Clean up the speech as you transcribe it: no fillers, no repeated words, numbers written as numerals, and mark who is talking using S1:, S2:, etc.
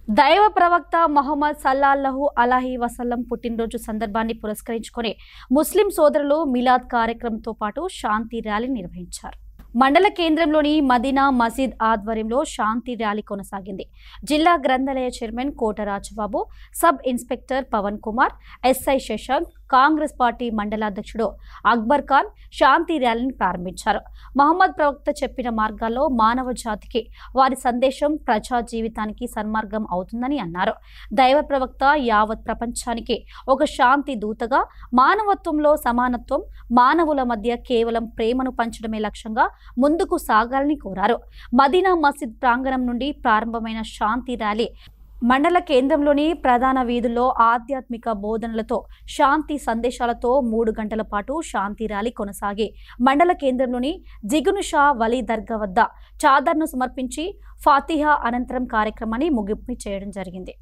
S1: దైవ ప్రవక్త మొహమ్మద్ సల్లల్లాహు అలైహి వసల్లం పుట్టినరోజు సందర్భాన్ని పురస్కరించుకొని ముస్లిం సోదరులు మిలాద్ కార్యక్రమంతో పాటు శాంతి ర్యాలీ నిర్వహించారు. మండల కేంద్రంలోని మదీనా మసీద్ ఆధ్వర్యంలో శాంతి ర్యాలీ కొనసాగింది. జిల్లా గ్రంథాలయ chairman Kota Rajababu, sub inspector Pavan Kumar, SI Shashank, Congress party మండలాధ్యక్షుడు అక్బర్ ఖాన్ శాంతి ర్యాలీని ప్రారంభించారు. మహమ్మద్ ప్రవక్త చెప్పిన మార్గాల్లో మానవ జాతికి వారి సందేశం ప్రజా జీవితానికి సన్మార్గం అవుతుందని అన్నారు. దైవ ప్రవక్త యావత్ ప్రపంచానికి ఒక శాంతి దూతగా, మానవత్వంలో సమానత్వం, మానవుల మధ్య కేవలం ప్రేమను పంచడమే లక్ష్యంగా ముందుకు సాగాలని కోరారు. మదీనా మసీద్ ప్రాంగణం నుండి ప్రారంభమైన శాంతి ర్యాలీ మండల కేంద్రంలోని ప్రధాన వీధుల్లో ఆధ్యాత్మిక బోధనలతో, శాంతి సందేశాలతో 3 గంటల పాటు శాంతి ర్యాలీ కొనసాగి మండల కేంద్రంలోని జిగును షా వలీ దర్గా వద్ద చాదర్ను సమర్పించి ఫాతిహా అనంతరం కార్యక్రమాన్ని ముగింపు చేయడం జరిగింది.